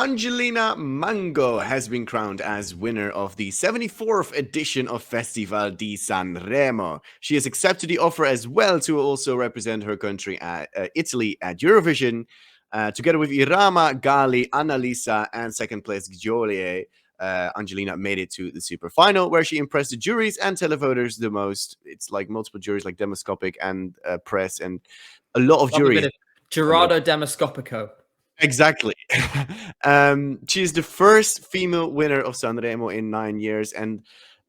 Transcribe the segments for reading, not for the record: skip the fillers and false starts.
Angelina Mango has been crowned as winner of the 74th edition of Festival di Sanremo. She has accepted the offer as well to also represent her country at Italy at Eurovision. Together with Irama, Gali, Annalisa, and second place Giulia, Angelina made it to the super final, where she impressed the juries and televoters the most. It's like multiple juries, like demoscopic and press, and a lot of Probably juries. a bit of Gerardo Demoscopico. Exactly. She's the first female winner of Sanremo in 9 years, and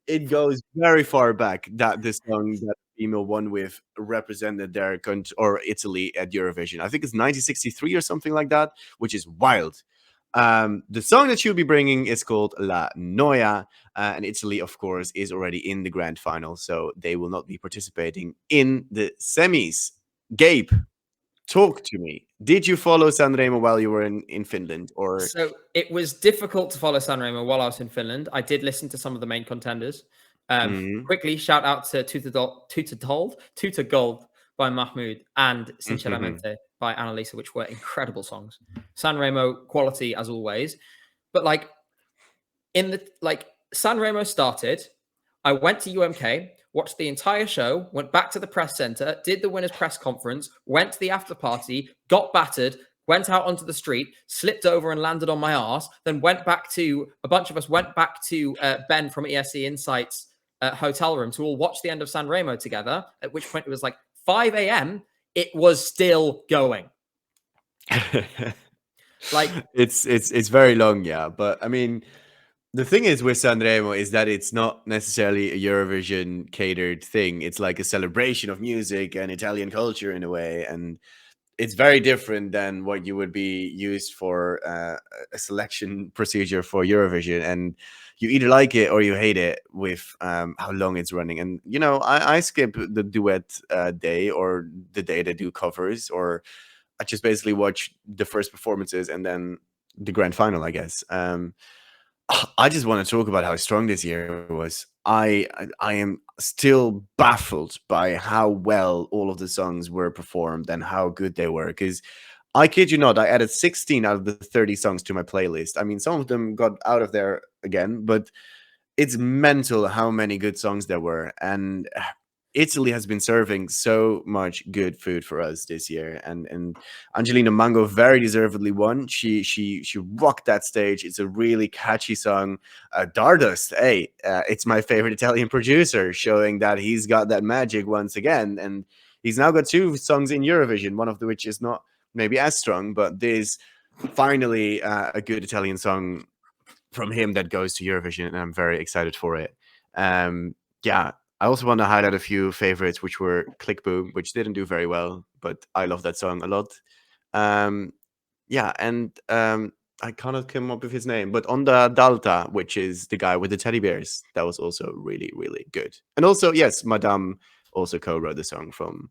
it goes very far back that the song that female won with represented their country or Italy at Eurovision. I think it's 1963 or something like that, which is wild. The song that she'll be bringing is called La Noia, and Italy, of course, is already in the grand final, so they will not be participating in the semis. Gabe, talk to me. Did you follow Sanremo while you were in Finland, or? So it was difficult to follow Sanremo while I was in Finland. I did listen to some of the main contenders. Quickly, shout out to Tuta Gold by Mahmoud and Sinceramente by Annalisa, which were incredible songs. Sanremo quality as always. But Sanremo started, I went to UMK, watched the entire show, went back to the press center, did the winners' press conference, went to the after party, got battered, went out onto the street, slipped over and landed on my arse, then went back to, a bunch of us went back to Ben from ESC Insights hotel room to all watch the end of Sanremo together, at which point it was like 5 a.m. It was still going. Like it's very long, yeah. But I mean, the thing is with Sanremo is that it's not necessarily a Eurovision catered thing. It's like a celebration of music and Italian culture in a way, and it's very different than what you would be used for a selection procedure for Eurovision. And you either like it or you hate it with how long it's running. And you know, I skip the duet day or the day they do covers, or I just basically watch the first performances and then the grand final, I guess. I just want to talk about how strong this year was. I am still baffled by how well all of the songs were performed and how good they were. Because I kid you not, I added 16 out of the 30 songs to my playlist. I mean, some of them got out of there again, but it's mental how many good songs there were. And Italy has been serving so much good food for us this year, and Angelina Mango very deservedly won. She rocked that stage. It's a really catchy song. Dardust, hey, it's my favorite Italian producer, showing that he's got that magic once again, and he's now got 2 songs in Eurovision, one of which is not maybe as strong, but there's finally a good Italian song from him that goes to Eurovision, and I'm very excited for it. Yeah. I also want to highlight a few favorites, which were Click Boom, which didn't do very well, but I love that song a lot. Yeah, and I cannot come up with his name, but Onda Dalta, which is the guy with the teddy bears, that was also really, really good. And also, yes, Madame also co-wrote the song from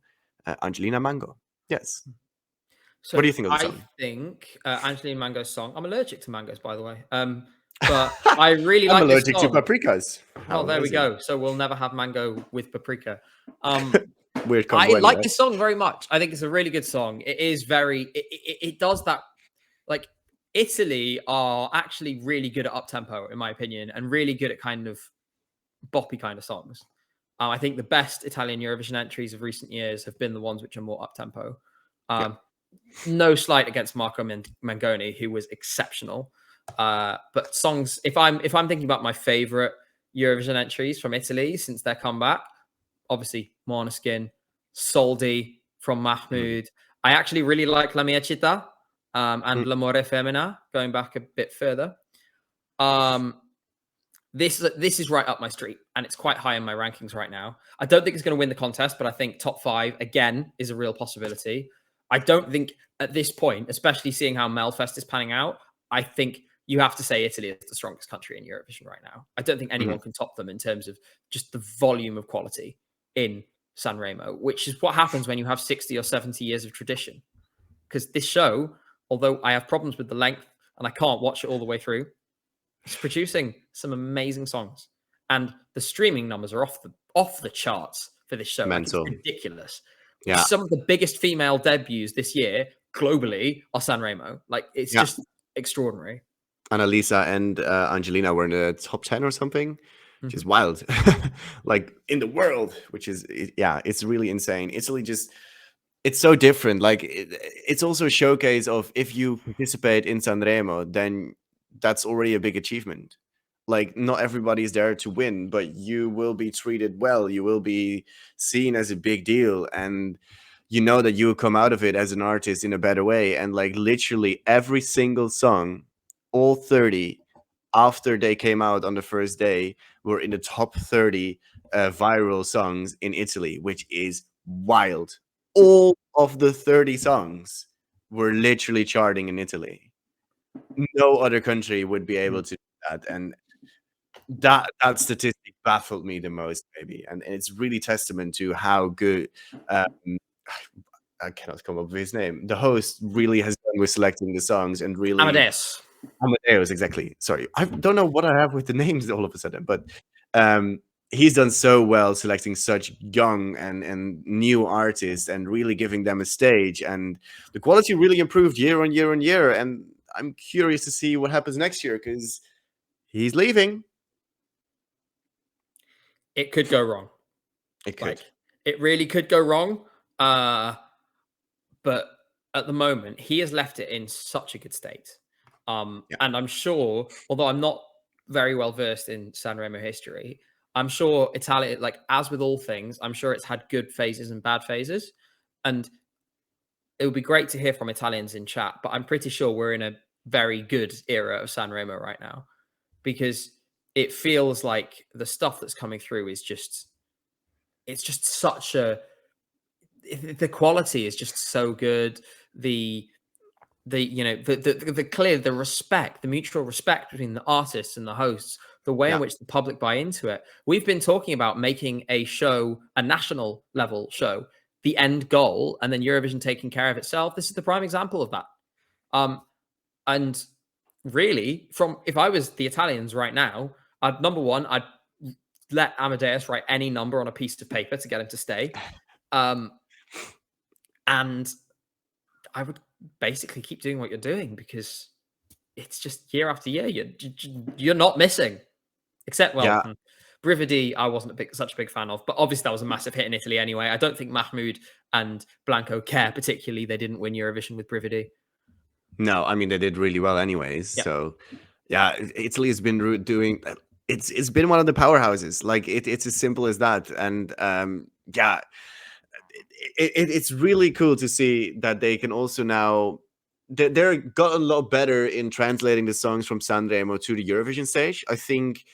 Angelina Mango. Yes. So what do you think of the song? I think Angelina Mango's song. I'm allergic to mangoes, by the way. But I really like I'm allergic this to song. paprikas. Oh, there we go. So we'll never have mango with paprika. Weird I combo, like right? this song very much. I think it's a really good song. It is very. It does that. Like Italy are actually really good at up tempo, in my opinion, and really good at kind of boppy kind of songs. I think the best Italian Eurovision entries of recent years have been the ones which are more up tempo. No slight against Marco Mangoni, who was exceptional. But songs, if I'm thinking about my favorite Eurovision entries from Italy since their comeback, obviously Måneskin, Soldi from Mahmoud. I actually really like La Mia Città and L'amore femmina, going back a bit further. This is right up my street, and it's quite high in my rankings right now. I don't think it's going to win the contest, but I think top 5 again is a real possibility. I don't think at this point, especially seeing how Melfest is panning out, I think you have to say Italy is the strongest country in Eurovision right now. I don't think anyone can top them in terms of just the volume of quality in Sanremo, which is what happens when you have 60 or 70 years of tradition. Because this show, although I have problems with the length and I can't watch it all the way through, it's producing some amazing songs. And the streaming numbers are off the charts for this show. Like, it's ridiculous. Yeah. Some of the biggest female debuts this year globally are Sanremo. Like, it's just extraordinary. Annalisa and Angelina were in the top 10 or something, which is Mhm. wild. Like in the world, which is, yeah, it's really insane. Italy just, it's so different. Like it's also a showcase of if you participate in Sanremo, then that's already a big achievement. Like not everybody is there to win, but you will be treated well. You will be seen as a big deal, and you know that you will come out of it as an artist in a better way. And like literally every single song, all 30, after they came out on the first day, were in the top 30 viral songs in Italy, which is wild. All of the 30 songs were literally charting in Italy. No other country would be able Mhm. to do that. And that statistic baffled me the most, maybe. And it's really testament to how good um, I cannot come up with his name. The host really has done with selecting the songs and really Amadeus. Amadeus, exactly. Sorry, I don't know what I have with the names all of a sudden, but um, he's done so well selecting such young and new artists and really giving them a stage, and the quality really improved year on year on year. And I'm curious to see what happens next year because he's leaving. It could go wrong. It could. Like it really could go wrong. But at the moment, he has left it in such a good state. Yeah. And I'm sure, although I'm not very well versed in Sanremo history, I'm sure Italia, like as with all things, I'm sure it's had good phases and bad phases. And it would be great to hear from Italians in chat, but I'm pretty sure we're in a very good era of Sanremo right now because it feels like the stuff that's coming through is just, it's just such a, the quality is just so good. The you know the clear, the respect, the mutual respect between the artists and the hosts, the way in Yeah. which the public buy into it. We've been talking about making a show, a national level show, the end goal, and then Eurovision taking care of itself. This is the prime example of that. And really, from if I was the Italians right now, I'd number one, I'd let Amadeus write any number on a piece of paper to get him to stay. um and I would basically keep doing what you're doing because it's just year after year. You're not missing, except Yeah. Brividi. I wasn't such a big fan of, but obviously that was a massive hit in Italy anyway. I don't think Mahmoud and Blanco care particularly. They didn't win Eurovision with Brividi. No, I mean they did really well anyways. Yeah, So yeah, Italy has been doing. It's been one of the powerhouses. Like it's as simple as that. And yeah, it's really cool to see that they can also now they're got a lot better in translating the songs from Sanremo to the Eurovision stage. I think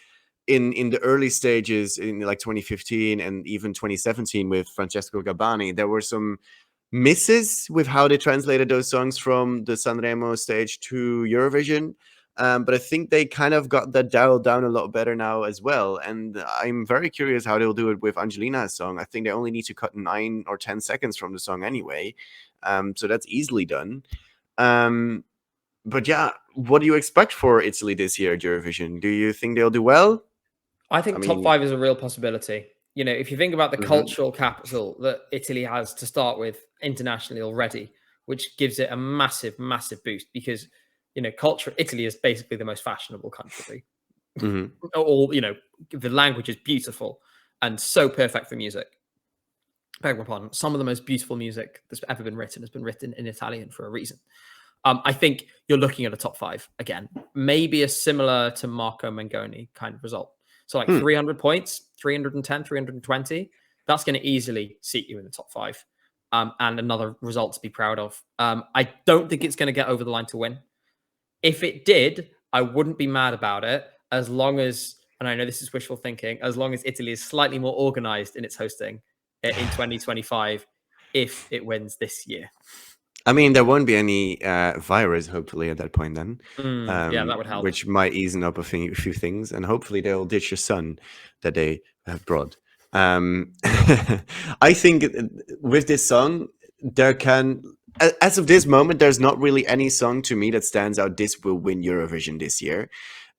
in the early stages in like 2015 and even 2017 with Francesco Gabbani, there were some misses with how they translated those songs from the Sanremo stage to Eurovision. But I think they kind of got that dialed down a lot better now as well. And I'm very curious how they'll do it with Angelina's song. I think they only need to cut 9 or 10 seconds from the song anyway. So that's easily done. Um, but yeah, what do you expect for Italy this year at Eurovision? Do you think they'll do well? I I think top mean, five is a real possibility. You know, if you think about the mhm, cultural capital that Italy has to start with internationally already, which gives it a massive, massive boost because, you know, culture, Italy is basically the most fashionable country. mhm. All, you know, the language is beautiful and so perfect for music. Beg your pardon. Some of the most beautiful music that's ever been written has been written in Italian for a reason. I think you're looking at a top five again, maybe a similar to Marco Mengoni kind of result. So like Hmm. 300 points, 310, 320, that's going to easily seat you in the top five. And another result to be proud of. I don't think it's going to get over the line to win. If it did, I wouldn't be mad about it as long as, and I know this is wishful thinking, as long as Italy is slightly more organized in its hosting in 2025 if it wins this year. I mean, there won't be any virus, hopefully, at that point then, Yeah, that would help. which might easen up a few things, and hopefully they'll ditch the sun that they have brought. I think with this song, there can, as of this moment, there's not really any song to me that stands out. This will win Eurovision this year.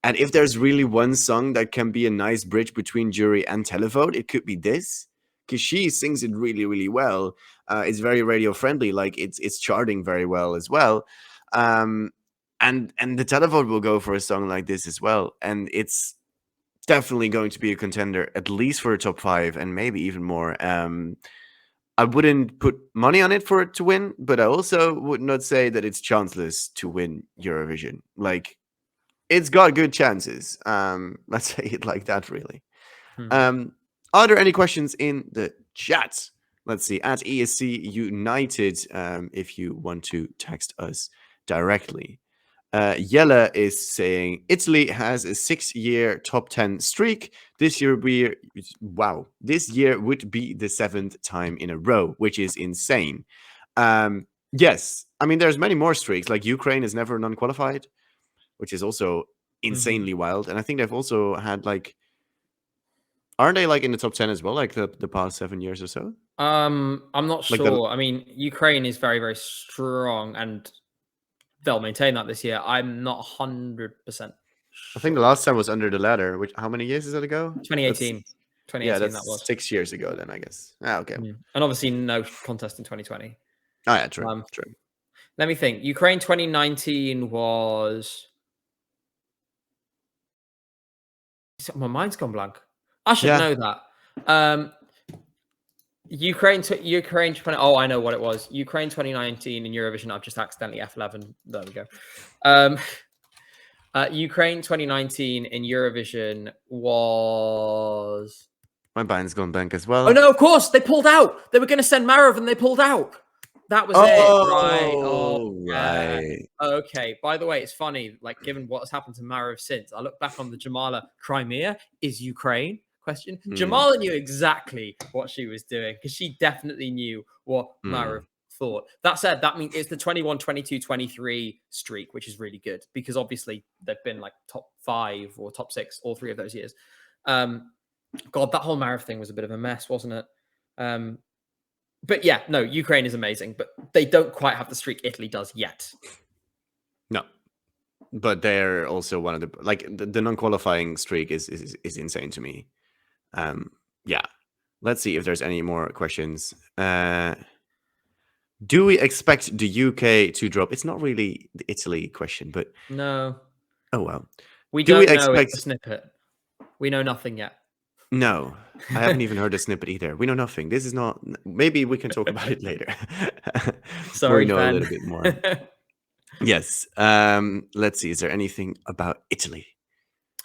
And if there's really one song that can be a nice bridge between jury and televote, it could be this, because she sings it really, really well. It's very radio friendly. Like it's charting very well as well. Um, and the televote will go for a song like this as well, and it's definitely going to be a contender, at least for a top 5, and maybe even more. I wouldn't put money on it for it to win, but I also would not say that it's chanceless to win Eurovision. Like, it's got good chances. Let's say it like that, really. Are there any questions in the chat? Let's see, at ESCUnited, if you want to text us directly. Yella is saying Italy has a 6-year top 10 streak. This year this year would be the 7th time in a row, which is insane. Yes, I mean there's many more streaks. Like Ukraine is never non-qualified, which is also insanely wild. And I think they've also had like, aren't they like in the top 10 as well, like the past 7 years or so? I'm not Like sure. I mean, Ukraine is very, very strong, and they'll maintain that this year. I'm not 100% sure. I think the last time was under the ladder. Which, how many years is that ago? 2018. 2018, that's that was 6 years ago then, I guess. Okay. And obviously no contest in 2020. Oh yeah, true. True. Let me think. Ukraine 2019 was. My mind's gone blank. I should know that. Ukraine 20. Oh, I know what it was. Ukraine 2019 in Eurovision. I've just accidentally F11. There we go. Ukraine 2019 in Eurovision was. My mind's gone blank as well. Oh no, of course they pulled out. They were going to send Marov, and they pulled out. That was it, right? Oh, right. Okay. By the way, it's funny. Like, given what has happened to Marov since, I look back on the Jamala Crimea is Ukraine question. Jamala knew exactly what she was doing because she definitely knew what Marov thought. That said, that means it's the 21, 22, 23 streak, which is really good because obviously they've been like top 5 or top 6 all 3 of those years. God, that whole Marov thing was a bit of a mess, wasn't it? But yeah, no, Ukraine is amazing, but they don't quite have the streak Italy does yet. No, but they're also one of the like the non-qualifying streak is insane to me. Yeah, let's see if there's any more questions. Do we expect the UK to drop? It's not really the Italy question, but no. Oh well, we don't know it's a snippet. We know nothing yet. No, I haven't even heard a snippet either. We know nothing. This is not. Maybe we can talk about it later. Sorry, we know Ben. a little bit more. Yes. Let's see. Is there anything about Italy?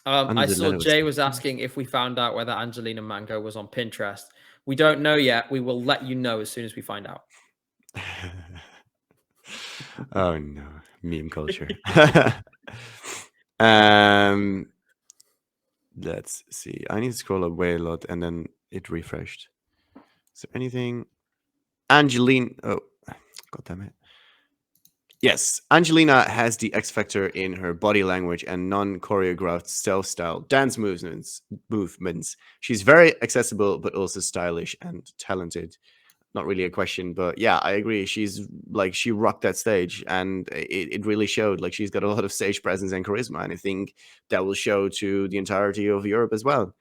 I saw Jay was asking if we found out whether Angelina Mango was on Pinterest. We don't know yet. We will let you know as soon as we find out. Oh no, meme culture. Let's see. I need to scroll away a lot, and then it refreshed. Is there anything? Angelina. Oh, God damn it. Yes, Angelina has the X factor in her body language and non-choreographed self-style dance movements. She's very accessible, but also stylish and talented. Not really a question, but yeah, I agree. She's like, she rocked that stage, and it really showed. Like, she's got a lot of stage presence and charisma, and I think that will show to the entirety of Europe as well.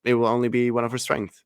It will only be one of her strengths.